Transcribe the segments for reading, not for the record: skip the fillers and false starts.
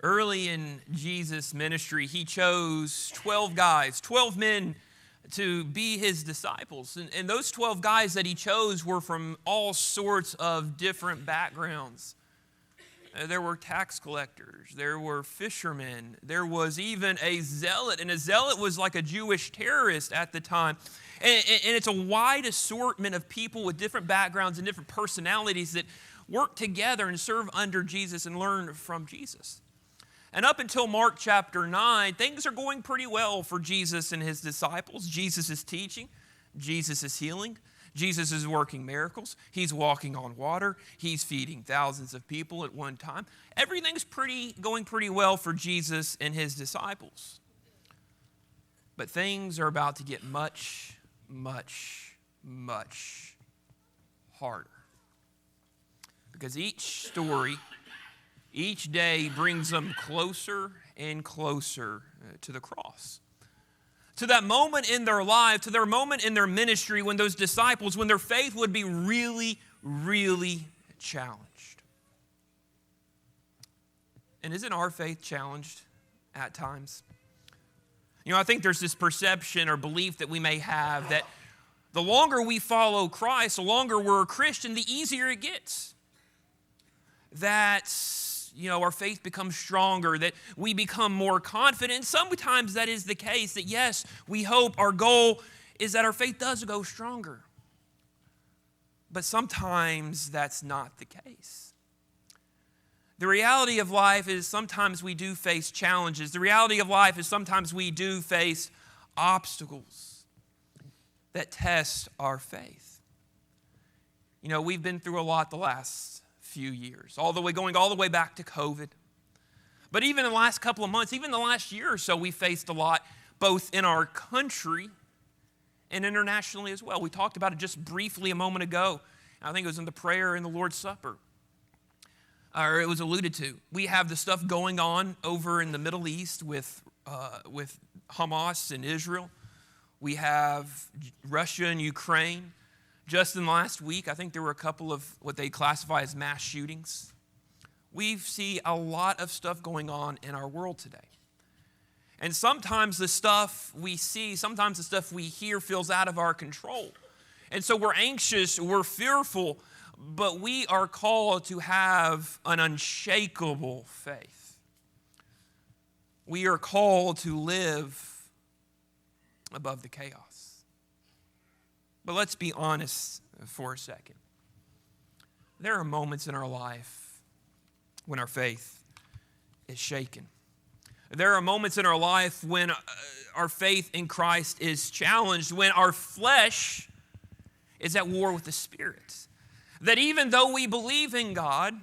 Early in Jesus' ministry, he chose 12 guys, 12 men to be his disciples. And those 12 guys that he chose were from all sorts of different backgrounds. There were tax collectors, there were fishermen, there was even a zealot, and a zealot was like a Jewish terrorist at the time. And it's a wide assortment of people with different backgrounds and different personalities that work together and serve under Jesus and learn from Jesus. And up until Mark chapter 9, things are going pretty well for Jesus and his disciples. Jesus is teaching, Jesus is healing, Jesus is working miracles. He's walking on water. He's feeding thousands of people at one time. Everything's going pretty well for Jesus and his disciples. But things are about to get much, much, much harder. Because each story, each day brings them closer and closer to the cross. To that moment in their life, to their moment in their ministry when those disciples, when their faith would be really, really challenged. And isn't our faith challenged at times? You know, I think there's this perception or belief that we may have that the longer we follow Christ, the longer we're a Christian, the easier it gets. That, our faith becomes stronger, that we become more confident. Sometimes that is the case, that yes, we hope our goal is that our faith does go stronger. But sometimes that's not the case. The reality of life is sometimes we do face challenges. The reality of life is sometimes we do face obstacles that test our faith. We've been through a lot the last few years, going all the way back to COVID. But even in the last couple of months, even the last year or so, we faced a lot, both in our country and internationally as well. We talked about it just briefly a moment ago. I think it was in the prayer in the Lord's Supper, or it was alluded to. We have the stuff going on over in the Middle East with Hamas and Israel. We have Russia and Ukraine. Just in the last week, I think there were a couple of what they classify as mass shootings. We see a lot of stuff going on in our world today. And sometimes the stuff we see, sometimes the stuff we hear feels out of our control. And so we're anxious, we're fearful, but we are called to have an unshakable faith. We are called to live above the chaos. But let's be honest for a second. There are moments in our life when our faith is shaken. There are moments in our life when our faith in Christ is challenged, when our flesh is at war with the Spirit. That even though we believe in God,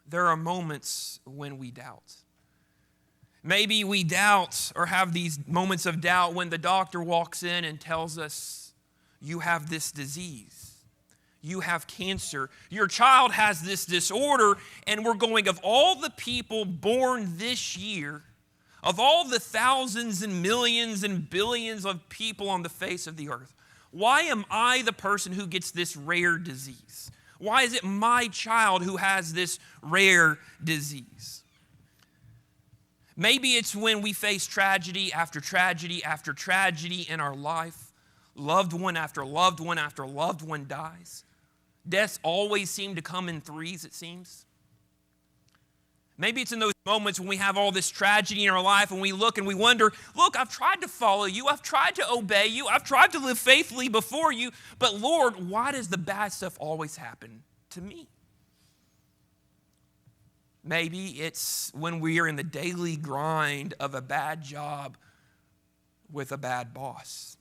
there are moments when we doubt. Maybe we doubt or have these moments of doubt when the doctor walks in and tells us, you have this disease, you have cancer, your child has this disorder, and we're going, of all the people born this year, of all the thousands and millions and billions of people on the face of the earth, why am I the person who gets this rare disease? Why is it my child who has this rare disease? Maybe it's when we face tragedy after tragedy after tragedy in our life. Loved one after loved one after loved one dies. Deaths always seem to come in threes, it seems. Maybe it's in those moments when we have all this tragedy in our life and we look and we wonder, look, I've tried to follow you. I've tried to obey you. I've tried to live faithfully before you. But Lord, why does the bad stuff always happen to me? Maybe it's when we are in the daily grind of a bad job with a bad boss.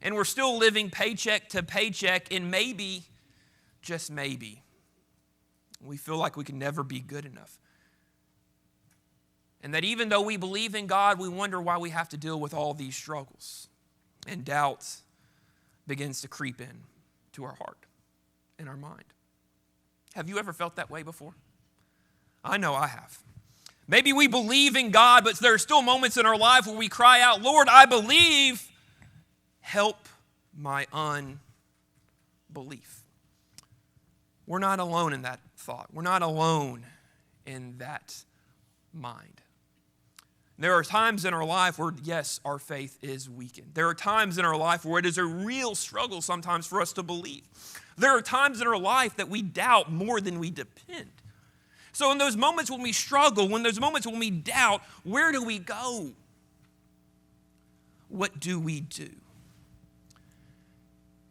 And we're still living paycheck to paycheck, and maybe, just maybe, we feel like we can never be good enough. And that even though we believe in God, we wonder why we have to deal with all these struggles. And doubt begins to creep in to our heart and our mind. Have you ever felt that way before? I know I have. Maybe we believe in God, but there are still moments in our life where we cry out, Lord, I believe. Help my unbelief. We're not alone in that thought. We're not alone in that mind. There are times in our life where, yes, our faith is weakened. There are times in our life where it is a real struggle sometimes for us to believe. There are times in our life that we doubt more than we depend. So in those moments when we struggle, when those moments when we doubt, where do we go? What do we do?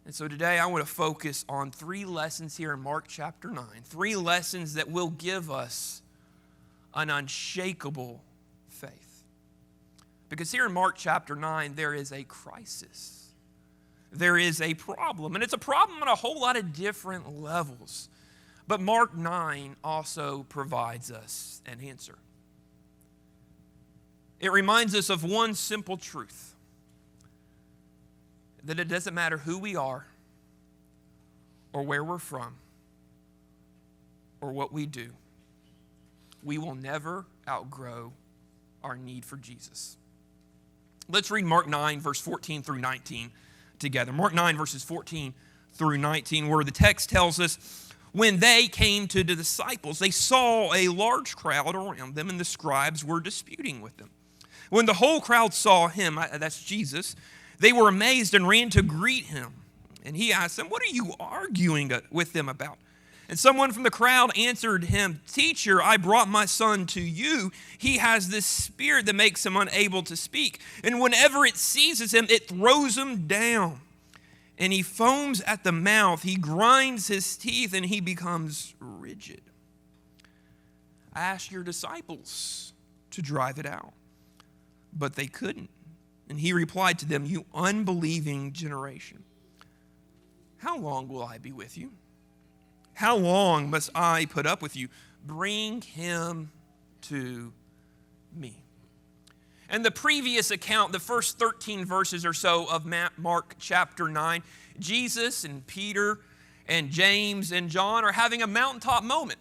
And so today I want to focus on 3 lessons here in Mark chapter 9. 3 lessons that will give us an unshakable faith. Because here in Mark chapter 9, there is a crisis. There is a problem. And it's a problem on a whole lot of different levels. But Mark 9 also provides us an answer. It reminds us of one simple truth. That it doesn't matter who we are, or where we're from, or what we do. We will never outgrow our need for Jesus. Let's read Mark 9, verse 14 through 19 together. Mark 9, verses 14 through 19, where the text tells us, when they came to the disciples, they saw a large crowd around them, and the scribes were disputing with them. When the whole crowd saw him, that's Jesus, they were amazed and ran to greet him. And he asked them, what are you arguing with them about? And someone from the crowd answered him, Teacher, I brought my son to you. He has this spirit that makes him unable to speak. And whenever it seizes him, it throws him down. And he foams at the mouth. He grinds his teeth and he becomes rigid. I asked your disciples to drive it out, but they couldn't. And he replied to them, you unbelieving generation. How long will I be with you? How long must I put up with you? Bring him to me. And the previous account, the first 13 verses or so of Mark chapter 9, Jesus and Peter and James and John are having a mountaintop moment.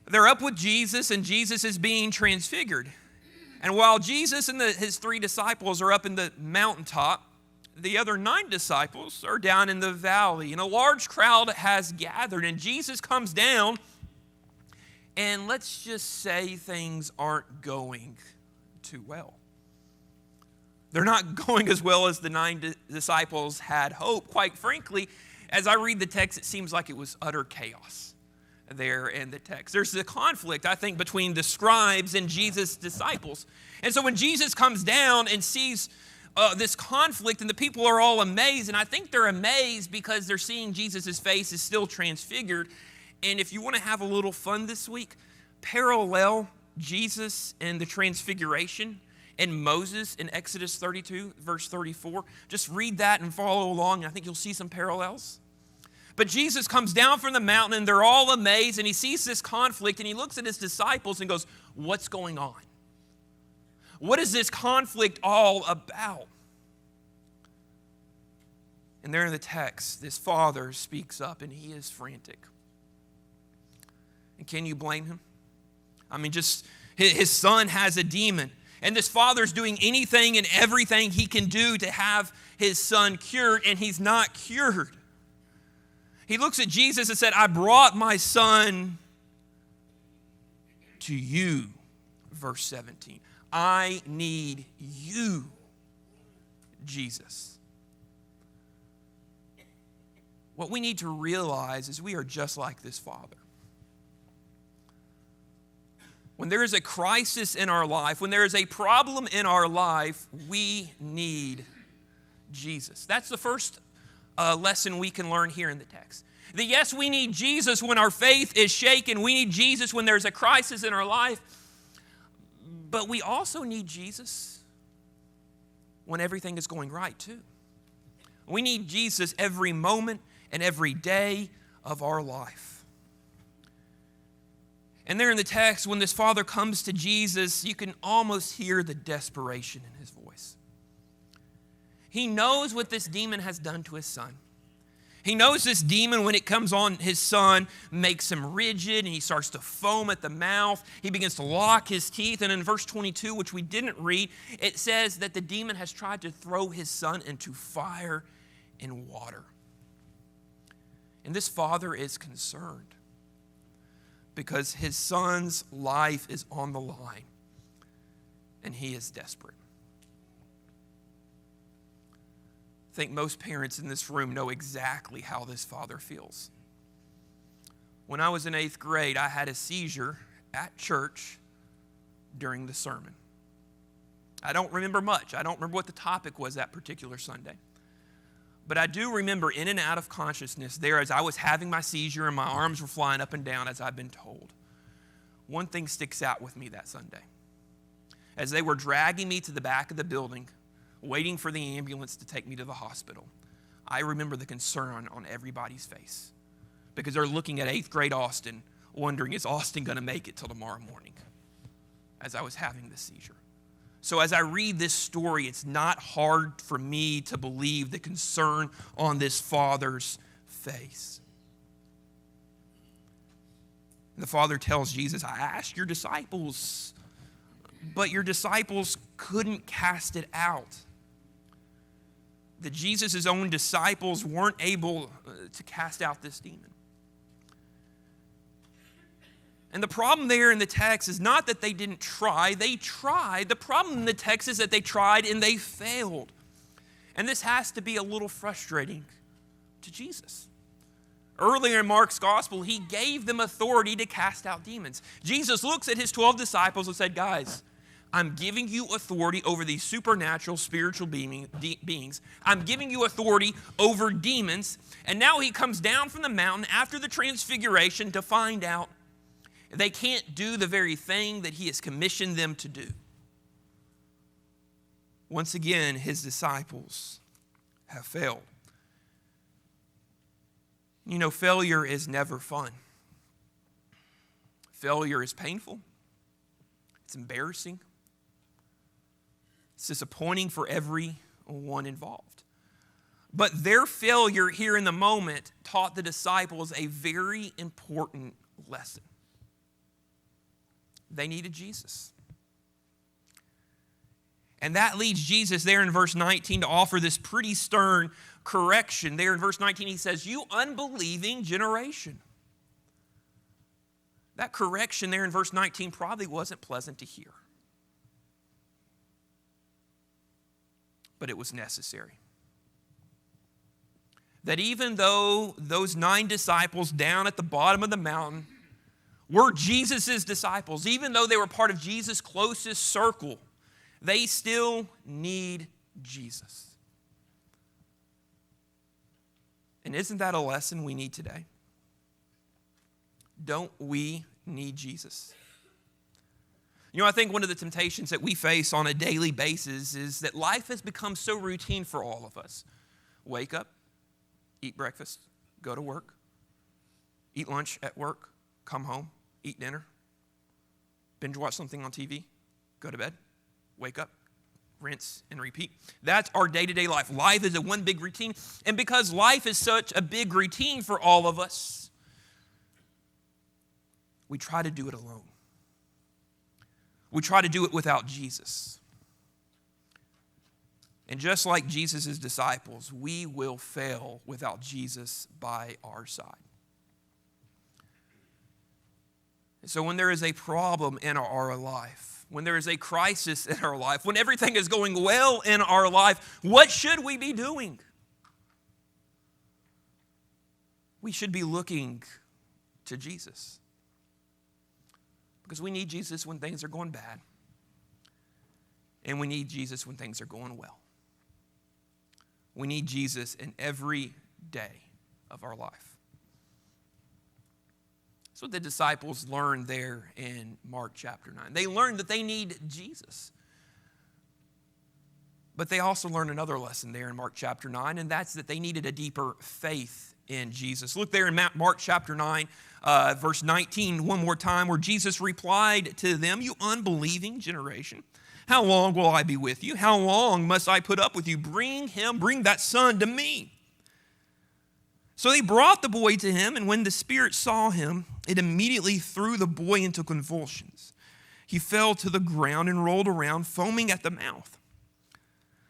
They're up with Jesus, and Jesus is being transfigured. And while Jesus and his 3 disciples are up in the mountaintop, the other 9 disciples are down in the valley, and a large crowd has gathered, and Jesus comes down, and let's just say things aren't going too well. They're not going as well as the 9 disciples had hoped. Quite frankly, as I read the text, it seems like it was utter chaos there in the text. There's a conflict, I think, between the scribes and Jesus' disciples. And so when Jesus comes down and sees this conflict, and the people are all amazed, and I think they're amazed because they're seeing Jesus' face is still transfigured. And if you want to have a little fun this week, parallel Jesus and the transfiguration and Moses in Exodus 32, verse 34. Just read that and follow along, and I think you'll see some parallels. But Jesus comes down from the mountain, and they're all amazed, and he sees this conflict, and he looks at his disciples and goes, what's going on? What is this conflict all about? And there in the text, this father speaks up, and he is frantic. And can you blame him? I mean, just his son has a demon, and this father's doing anything and everything he can do to have his son cured, and he's not cured. He looks at Jesus and said, I brought my son to you, verse 17. I need you, Jesus. What we need to realize is we are just like this father. When there is a crisis in our life, when there is a problem in our life, we need Jesus. That's the first lesson we can learn here in the text. That yes, we need Jesus when our faith is shaken. We need Jesus when there's a crisis in our life. But we also need Jesus when everything is going right too. We need Jesus every moment and every day of our life. And there in the text, when this father comes to Jesus, you can almost hear the desperation in his voice. He knows what this demon has done to his son. He knows this demon, when it comes on his son, makes him rigid, and he starts to foam at the mouth. He begins to lock his teeth. And in verse 22, which we didn't read, it says that the demon has tried to throw his son into fire and water. And this father is concerned because his son's life is on the line and he is desperate. I think most parents in this room know exactly how this father feels. When I was in 8th grade, I had a seizure at church during the sermon. I don't remember much. I don't remember what the topic was that particular Sunday. But I do remember in and out of consciousness there as I was having my seizure and my arms were flying up and down as I've been told. One thing sticks out with me that Sunday. As they were dragging me to the back of the building, waiting for the ambulance to take me to the hospital, I remember the concern on everybody's face because they're looking at 8th grade Austin, wondering, is Austin going to make it till tomorrow morning as I was having the seizure? So as I read this story, it's not hard for me to believe the concern on this father's face. The father tells Jesus, I asked your disciples, but your disciples couldn't cast it out. That Jesus' own disciples weren't able to cast out this demon. And the problem there in the text is not that they didn't try. They tried. The problem in the text is that they tried and they failed. And this has to be a little frustrating to Jesus. Earlier in Mark's gospel, he gave them authority to cast out demons. Jesus looks at his 12 disciples and said, guys, I'm giving you authority over these supernatural spiritual beings. I'm giving you authority over demons. And now he comes down from the mountain after the transfiguration to find out they can't do the very thing that he has commissioned them to do. Once again, his disciples have failed. You know, failure is never fun. Failure is painful. It's embarrassing. It's disappointing for everyone involved. But their failure here in the moment taught the disciples a very important lesson. They needed Jesus. And that leads Jesus there in verse 19 to offer this pretty stern correction. There in verse 19 he says, you unbelieving generation. That correction there in verse 19 probably wasn't pleasant to hear. But it was necessary. That even though those 9 disciples down at the bottom of the mountain were Jesus' disciples, even though they were part of Jesus' closest circle, they still need Jesus. And isn't that a lesson we need today? Don't we need Jesus? You know, I think one of the temptations that we face on a daily basis is that life has become so routine for all of us. Wake up, eat breakfast, go to work, eat lunch at work, come home, eat dinner, binge watch something on TV, go to bed, wake up, rinse and repeat. That's our day-to-day life. Life is a one big routine. And because life is such a big routine for all of us, we try to do it alone. We try to do it without Jesus. And just like Jesus' disciples, we will fail without Jesus by our side. So when there is a problem in our life, when there is a crisis in our life, when everything is going well in our life, what should we be doing? We should be looking to Jesus. Because we need Jesus when things are going bad. And we need Jesus when things are going well. We need Jesus in every day of our life. That's what the disciples learned there in Mark chapter 9. They learned that they need Jesus. But they also learned another lesson there in Mark chapter 9, and that's that they needed a deeper faith in Jesus. Look there in Mark chapter 9, verse 19, one more time, where Jesus replied to them, you unbelieving generation, how long will I be with you? How long must I put up with you? Bring that son to me. So they brought the boy to him, and when the spirit saw him, it immediately threw the boy into convulsions. He fell to the ground and rolled around, foaming at the mouth.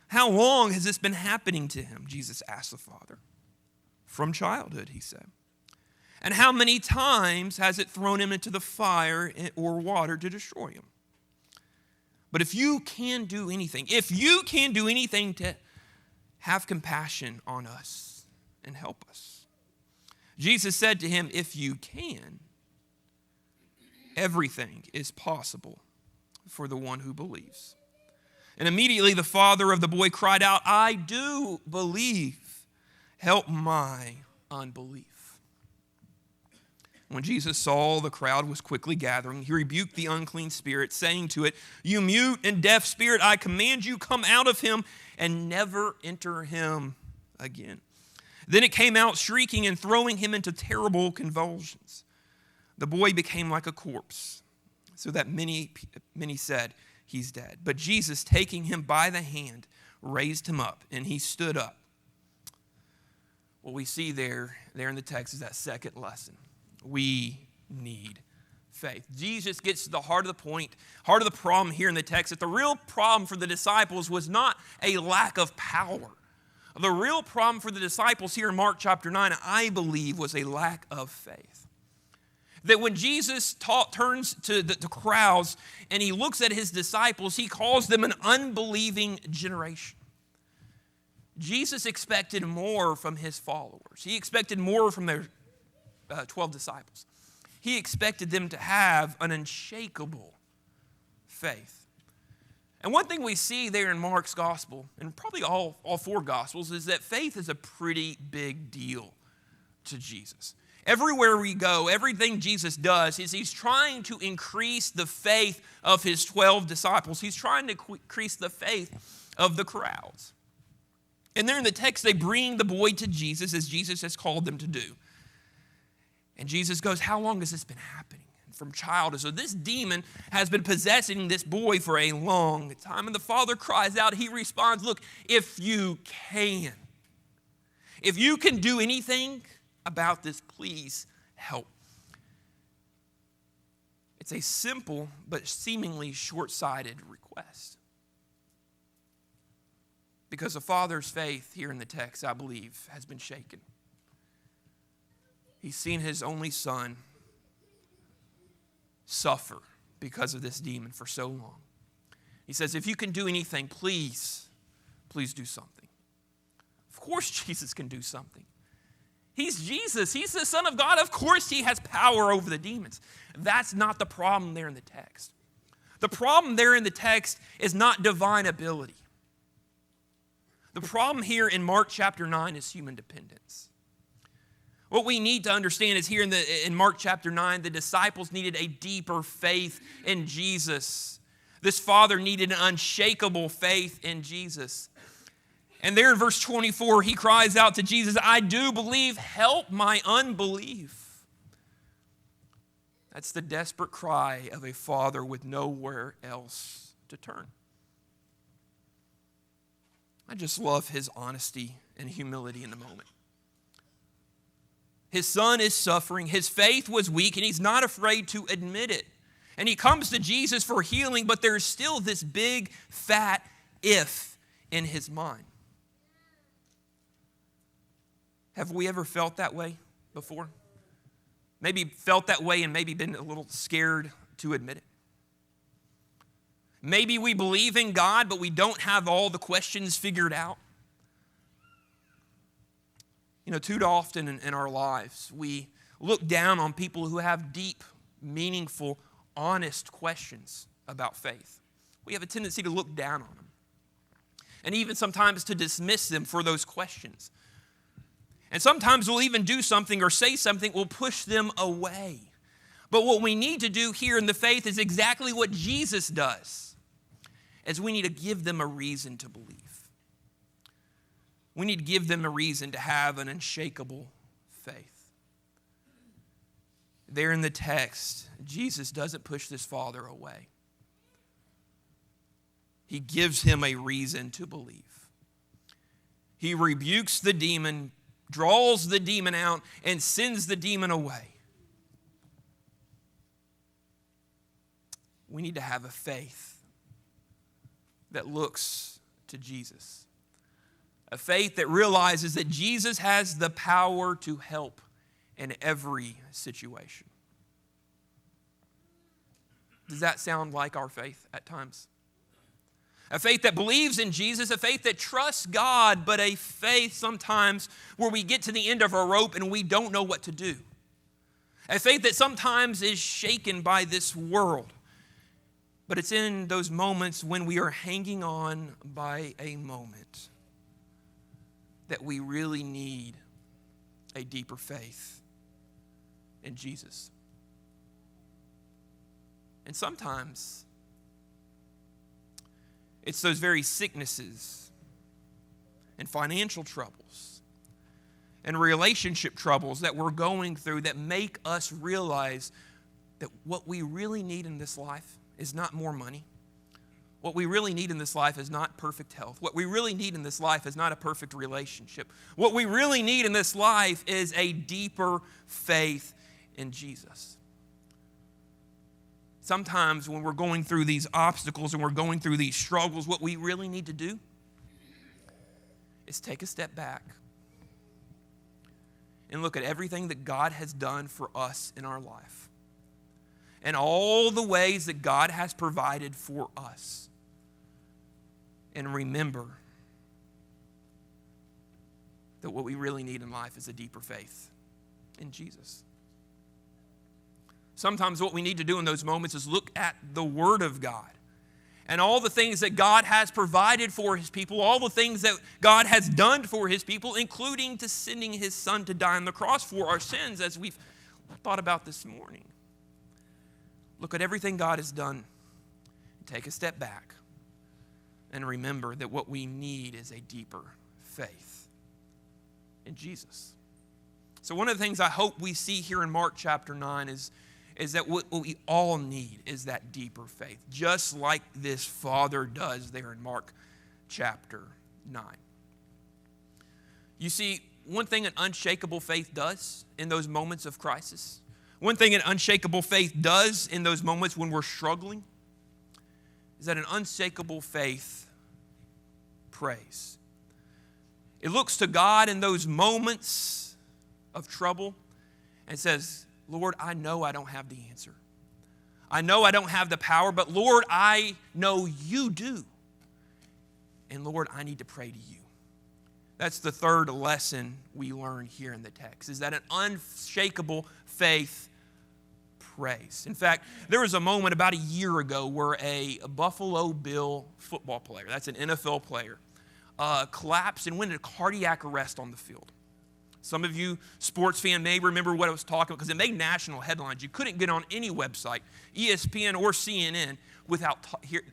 How long has this been happening to him? Jesus asked the father. From childhood, he said. And how many times has it thrown him into the fire or water to destroy him? But if you can do anything to have compassion on us and help us. Jesus said to him, if you can, everything is possible for the one who believes. And immediately the father of the boy cried out, I do believe. Help my unbelief. When Jesus saw the crowd was quickly gathering, he rebuked the unclean spirit, saying to it, you mute and deaf spirit, I command you, come out of him and never enter him again. Then it came out shrieking and throwing him into terrible convulsions. The boy became like a corpse, so that many said, he's dead. But Jesus, taking him by the hand, raised him up, and he stood up. What we see there in the text is that second lesson. We need faith. Jesus gets to the heart of the point, heart of the problem here in the text, that the real problem for the disciples was not a lack of power. The real problem for the disciples here in Mark chapter 9, I believe, was a lack of faith. That when Jesus turns to the crowds and he looks at his disciples, he calls them an unbelieving generation. Jesus expected more from his followers. He expected more from their 12 disciples. He expected them to have an unshakable faith. And one thing we see there in Mark's gospel, and probably all four gospels, is that faith is a pretty big deal to Jesus. Everywhere we go, everything Jesus does is he's trying to increase the faith of his 12 disciples. He's trying to increase the faith of the crowds. And there in the text, they bring the boy to Jesus as Jesus has called them to do. And Jesus goes, how long has this been happening? And from childhood. So this demon has been possessing this boy for a long time. And the father cries out, he responds, look, if you can do anything about this, please help. It's a simple but seemingly short-sighted request. Because the father's faith here in the text, I believe, has been shaken. He's seen his only son suffer because of this demon for so long. He says, if you can do anything, please do something. Of course Jesus can do something. He's Jesus. He's the Son of God. Of course he has power over the demons. That's not the problem there in the text. The problem there in the text is not divine ability. The problem here in Mark chapter 9 is human dependence. What we need to understand is here in Mark chapter 9, the disciples needed a deeper faith in Jesus. This father needed an unshakable faith in Jesus. And there in verse 24, he cries out to Jesus, I do believe, help my unbelief. That's the desperate cry of a father with nowhere else to turn. I just love his honesty and humility in the moment. His son is suffering. His faith was weak, and he's not afraid to admit it. And he comes to Jesus for healing, but there's still this big, fat if in his mind. Have we ever felt that way before? Maybe felt that way and maybe been a little scared to admit it. Maybe we believe in God, but we don't have all the questions figured out. You know, too often in our lives, we look down on people who have deep, meaningful, honest questions about faith. We have a tendency to look down on them. And even sometimes to dismiss them for those questions. And sometimes we'll even do something or say something will push them away. But what we need to do here in the faith is exactly what Jesus does. Is we need to give them a reason to believe. We need to give them a reason to have an unshakable faith. There in the text, Jesus doesn't push this father away. He gives him a reason to believe. He rebukes the demon, draws the demon out, and sends the demon away. We need to have a faith that looks to Jesus. A faith that realizes that Jesus has the power to help in every situation. Does that sound like our faith at times? A faith that believes in Jesus, a faith that trusts God, but a faith sometimes where we get to the end of our rope and we don't know what to do. A faith that sometimes is shaken by this world. But it's in those moments when we are hanging on by a moment that we really need a deeper faith in Jesus. And sometimes it's those very sicknesses and financial troubles and relationship troubles that we're going through that make us realize that what we really need in this life is not more money. What we really need in this life is not perfect health. What we really need in this life is not a perfect relationship. What we really need in this life is a deeper faith in Jesus. Sometimes when we're going through these obstacles and we're going through these struggles, what we really need to do is take a step back and look at everything that God has done for us in our life and all the ways that God has provided for us. And remember that what we really need in life is a deeper faith in Jesus. Sometimes what we need to do in those moments is look at the Word of God and all the things that God has provided for His people, all the things that God has done for His people, including to sending His Son to die on the cross for our sins, as we've thought about this morning. Look at everything God has done. Take a step back and remember that what we need is a deeper faith in Jesus. So one of the things I hope we see here in Mark chapter 9 is that what we all need is that deeper faith, just like this father does there in Mark chapter 9. You see, one thing an unshakable faith does in those moments of crisis, one thing an unshakable faith does in those moments when we're struggling, is that an unshakable faith prays. It looks to God in those moments of trouble and says, Lord, I know I don't have the answer. I know I don't have the power, but Lord, I know you do. And Lord, I need to pray to you. That's the third lesson we learn here in the text, is that an unshakable faith prays. In fact, there was a moment about a year ago where a Buffalo Bill football player, that's an NFL player, collapsed and went into cardiac arrest on the field. Some of you sports fans may remember what I was talking about because it made national headlines. You couldn't get on any website, ESPN or CNN, without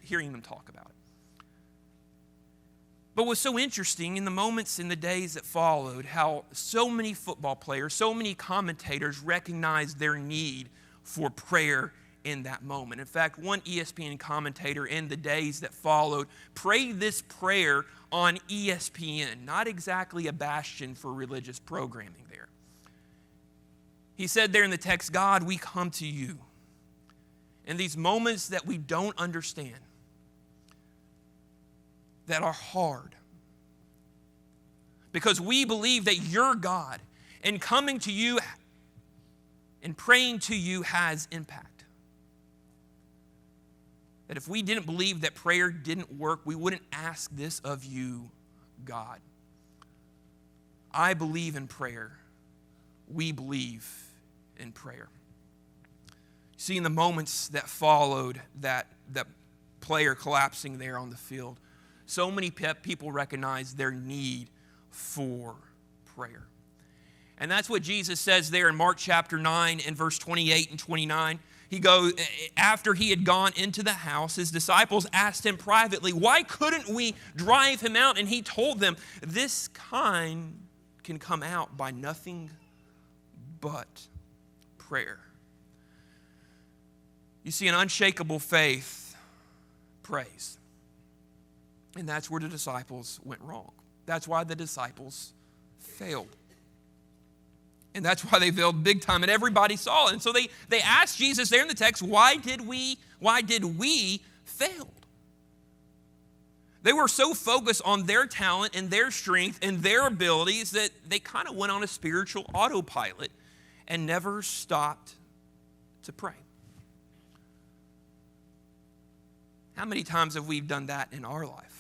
hearing them talk about it. But what's so interesting in the moments in the days that followed, how so many football players, so many commentators recognized their need for prayer in that moment. In fact, one ESPN commentator in the days that followed prayed this prayer on ESPN, not exactly a bastion for religious programming there. He said there in the text, God, we come to you in these moments that we don't understand, that are hard, because we believe that you're God, and coming to you and praying to you has impact. That if we didn't believe that prayer didn't work, we wouldn't ask this of you, God. I believe in prayer. We believe in prayer. See, in the moments that followed that player collapsing there on the field, so many people recognized their need for prayer. And that's what Jesus says there in Mark chapter 9 and verse 28 and 29. He goes, after he had gone into the house, his disciples asked him privately, why couldn't we drive him out? And he told them, this kind can come out by nothing but prayer. You see, an unshakable faith prays. And that's where the disciples went wrong. That's why the disciples failed. And that's why they failed big time, and everybody saw it. And so they asked Jesus there in the text, why did we fail? They were so focused on their talent and their strength and their abilities that they kind of went on a spiritual autopilot and never stopped to pray. How many times have we done that in our life?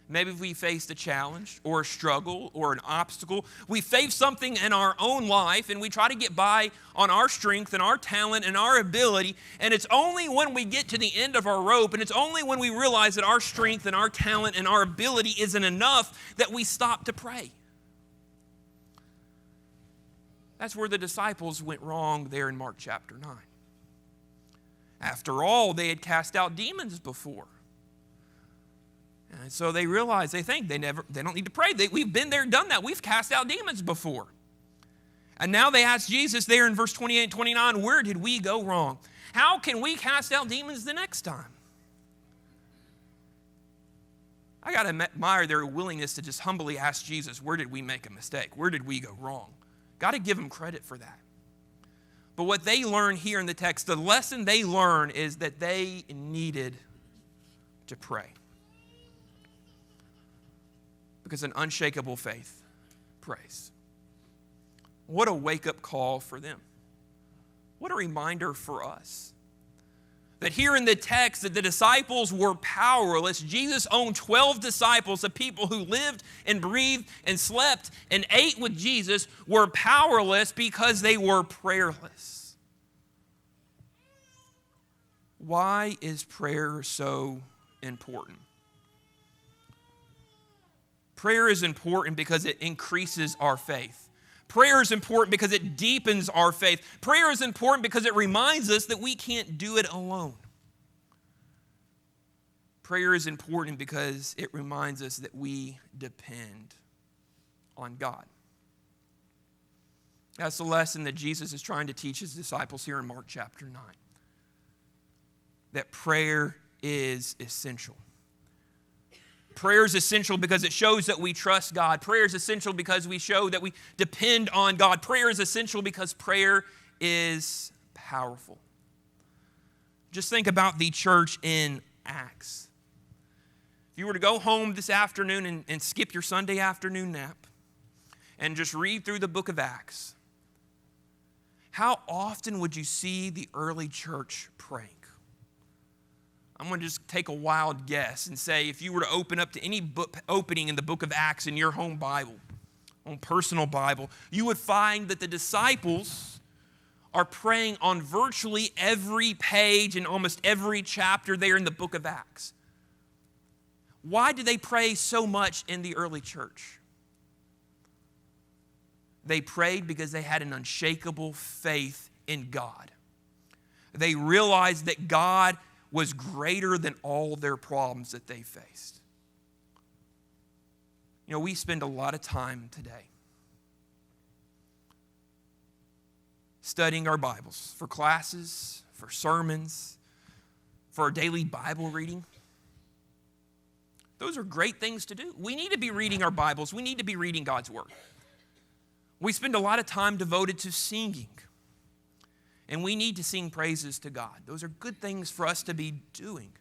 Maybe we faced a challenge or a struggle or an obstacle. We face something in our own life and we try to get by on our strength and our talent and our ability. And it's only when we get to the end of our rope and it's only when we realize that our strength and our talent and our ability isn't enough that we stop to pray. That's where the disciples went wrong there in Mark chapter 9. After all, they had cast out demons before. And so they realize, they think they don't need to pray. We've been there, done that. We've cast out demons before. And now they ask Jesus there in verse 28 and 29, where did we go wrong? How can we cast out demons the next time? I got to admire their willingness to just humbly ask Jesus, where did we make a mistake? Where did we go wrong? Got to give them credit for that. But what they learn here in the text, the lesson they learn is that they needed to pray. Because an unshakable faith prays. What a wake-up call for them. What a reminder for us. That here in the text that the disciples were powerless. Jesus owned 12 disciples, the people who lived and breathed and slept and ate with Jesus, were powerless because they were prayerless. Why is prayer so important? Prayer is important because it increases our faith. Prayer is important because it deepens our faith. Prayer is important because it reminds us that we can't do it alone. Prayer is important because it reminds us that we depend on God. That's the lesson that Jesus is trying to teach his disciples here in Mark chapter 9. That prayer is essential. Prayer is essential because it shows that we trust God. Prayer is essential because we show that we depend on God. Prayer is essential because prayer is powerful. Just think about the church in Acts. If you were to go home this afternoon and skip your Sunday afternoon nap and just read through the book of Acts, how often would you see the early church praying? I'm going to just take a wild guess and say if you were to open up to any book opening in the book of Acts in your home Bible, own personal Bible, you would find that the disciples are praying on virtually every page and almost every chapter there in the book of Acts. Why did they pray so much in the early church? They prayed because they had an unshakable faith in God. They realized that God was greater than all their problems that they faced. You know, we spend a lot of time today studying our Bibles for classes, for sermons, for our daily Bible reading. Those are great things to do. We need to be reading our Bibles. We need to be reading God's Word. We spend a lot of time devoted to singing. And we need to sing praises to God. Those are good things for us to be doing.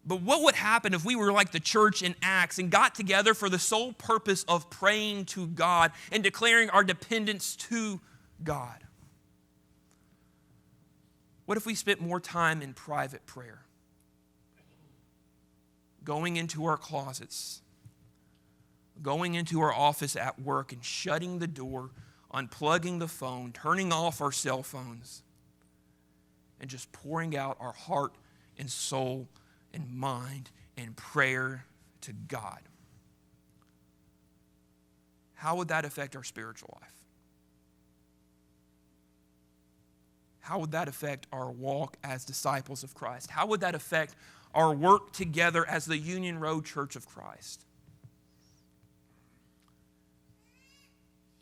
But what would happen if we were like the church in Acts and got together for the sole purpose of praying to God and declaring our dependence to God? What if we spent more time in private prayer? Going into our closets, going into our office at work and shutting the door, unplugging the phone, turning off our cell phones, and just pouring out our heart and soul and mind in prayer to God. How would that affect our spiritual life? How would that affect our walk as disciples of Christ? How would that affect our work together as the Union Road Church of Christ?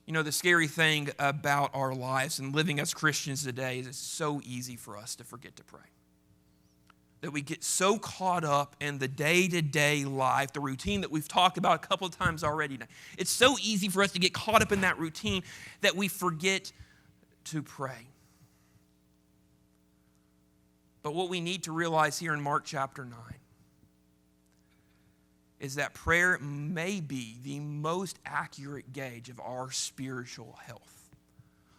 You know, the scary thing about our lives and living as Christians today is it's so easy for us to forget to pray. That we get so caught up in the day-to-day life, the routine that we've talked about a couple of times already. It's so easy for us to get caught up in that routine that we forget to pray. But what we need to realize here in Mark chapter 9 is that prayer may be the most accurate gauge of our spiritual health,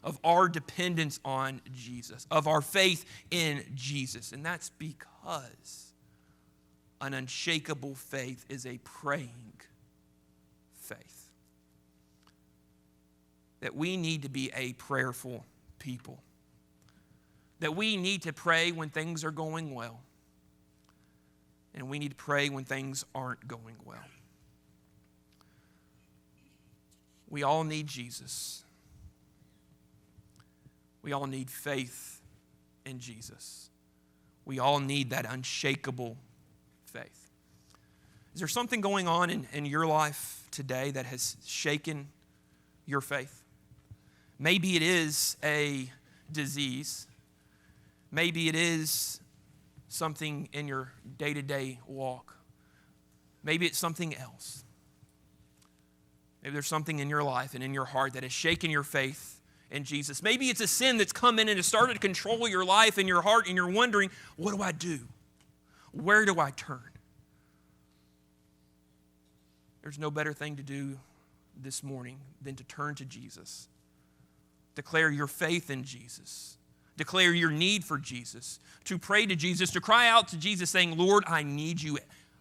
of our dependence on Jesus, of our faith in Jesus. And that's because an unshakable faith is a praying faith. That we need to be a prayerful people. That we need to pray when things are going well. And we need to pray when things aren't going well. We all need Jesus. We all need faith in Jesus. We all need that unshakable faith. Is there something going on in your life today that has shaken your faith? Maybe it is a disease. Maybe it is something in your day-to-day walk. Maybe it's something else. Maybe there's something in your life and in your heart that has shaken your faith in Jesus. Maybe it's a sin that's come in and has started to control your life and your heart, and you're wondering, what do I do? Where do I turn? There's no better thing to do this morning than to turn to Jesus. Declare your faith in Jesus. Declare your need for Jesus, to pray to Jesus, to cry out to Jesus saying, Lord, I need you.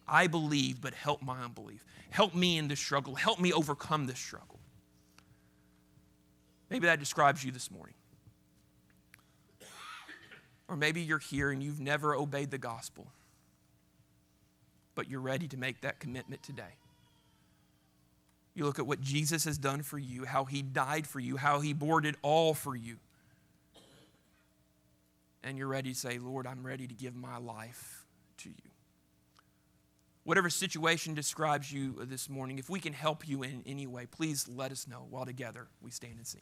I believe, but help my unbelief. Help me in this struggle. Help me overcome this struggle. Maybe that describes you this morning. Or maybe you're here and you've never obeyed the gospel, but you're ready to make that commitment today. You look at what Jesus has done for you, how he died for you, how he bore it all for you. And you're ready to say, Lord, I'm ready to give my life to you. Whatever situation describes you this morning, if we can help you in any way, please let us know while together we stand and sing.